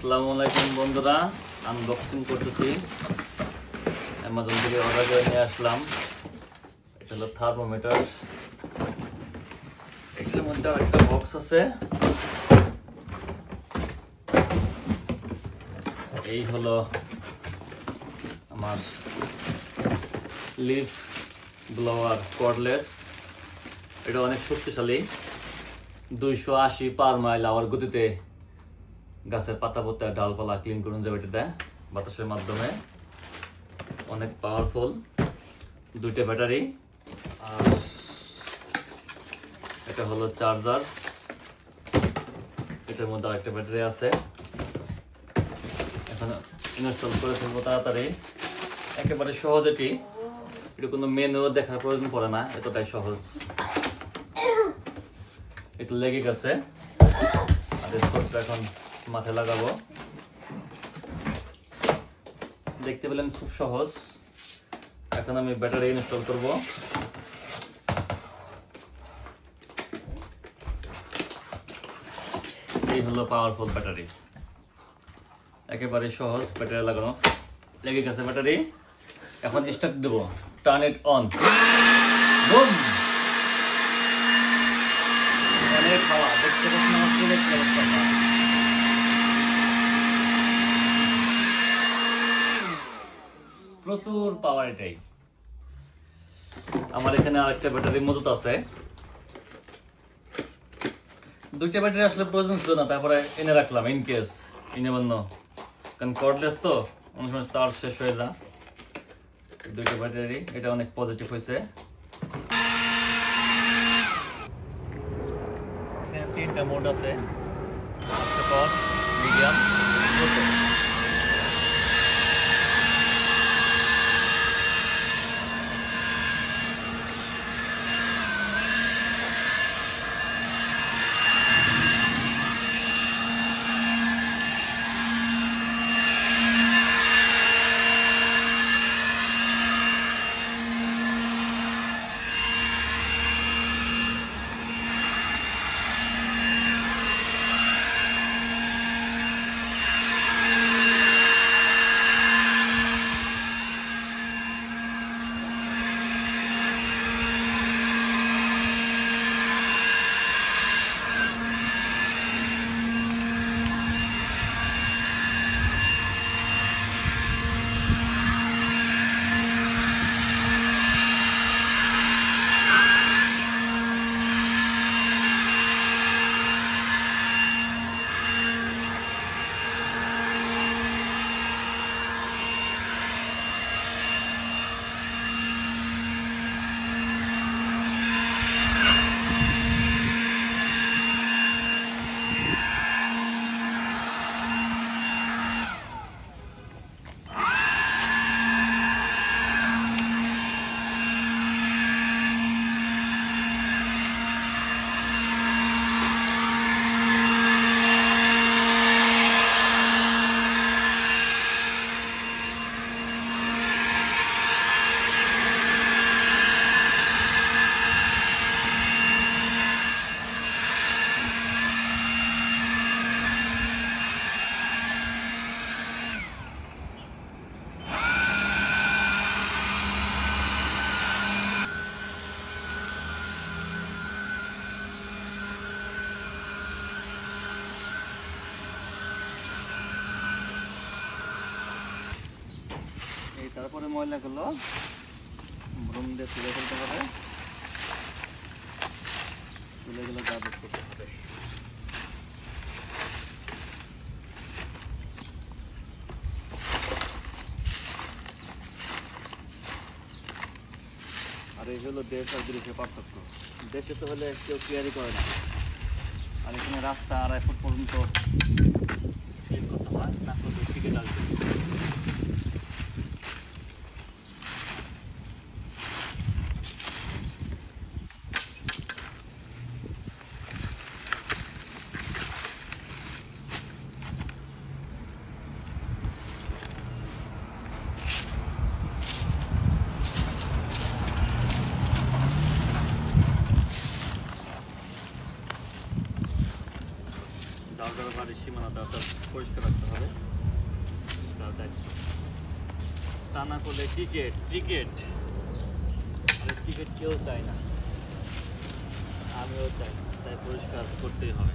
আসসালামু আলাইকুম বন্ধুরা, আনবক্সিং করতেছি। অ্যামাজন থেকে অর্ডার করে নিয়ে আসলাম। এটা হলো থার্মোমিটার। এটার মধ্যে একটা বক্স আছে। এই হলো আমার লিফ ব্লোয়ার কর্ডলেস। এটা অনেক শক্তিশালী, 280 পার মাইল আওয়ার গতিতে গাছের পাতা ডালপালা ক্লিন করুন যাবে এটাতে বাতাসের মাধ্যমে। অনেক পাওয়ারফুল, 2টা ব্যাটারি। আর এটা হলো চার্জার। এটার মধ্যে আরেকটা ব্যাটারি আছে। এখন ইনস্টল করে ফেলবো তাড়াতাড়ি, একেবারে সহজ। এটা কোনো মেনু দেখার প্রয়োজন পড়ে না, এতটাই সহজ। এটা লেগে গেছে আর ছোট্ট এখন মাথায় লাগাবো। দেখতে পেলেন খুব সহজ। এখন আমি ব্যাটারি ইনস্টল করব। এই হলো পাওয়ারফুল ব্যাটারি, একেবারে সহজ ব্যাটারি লাগানো। লেগে গেছে ব্যাটারি। এখন স্টার্ট দেব, টার্ন ইট অন। বুম! অনেক হাওয়া, দেখতে পাচ্ছেন আমার চুলের কি অবস্থা। প্রচুর পাওয়ার এটাই। আমার এখানে আরেকটা ব্যাটারি মজুত আছে। 2টা ব্যাটারি আসলে প্রয়োজন ছিল না, তারপরে এনে রাখলাম ইন কেস, কারণ কর্ডলেস তো অনেক সময় চার্জ শেষ হয়ে যায়। 2টা ব্যাটারি, এটা অনেক পজিটিভ হয়েছে। এখানে 3টা মোড আছে, মিডিয়াম, তারপরে ময়লাগুলো ব্রুম দিয়ে তুলে ফেলতে পারে, তুলেগুলো গার্বেজ করতে হবে। আর এই হলো দেশ আর বিদেশের পার্থক্য। দেশে তো হলে কেউ কেয়ারই করে না, আর এখানে রাস্তা 2.5 ফুট পর্যন্ত করতে হয়, না করলে টিকিট আসবে। চার্জার বাড়ি বাড়ির সীমানাটা অর্থাৎ পরিষ্কার রাখতে হবে। তার দায়িত্ব, তা না করলে ক্রিকেট আর ক্রিকেট কেউ চায় না, আমিও চাই না, তাই পরিষ্কার করতেই হবে।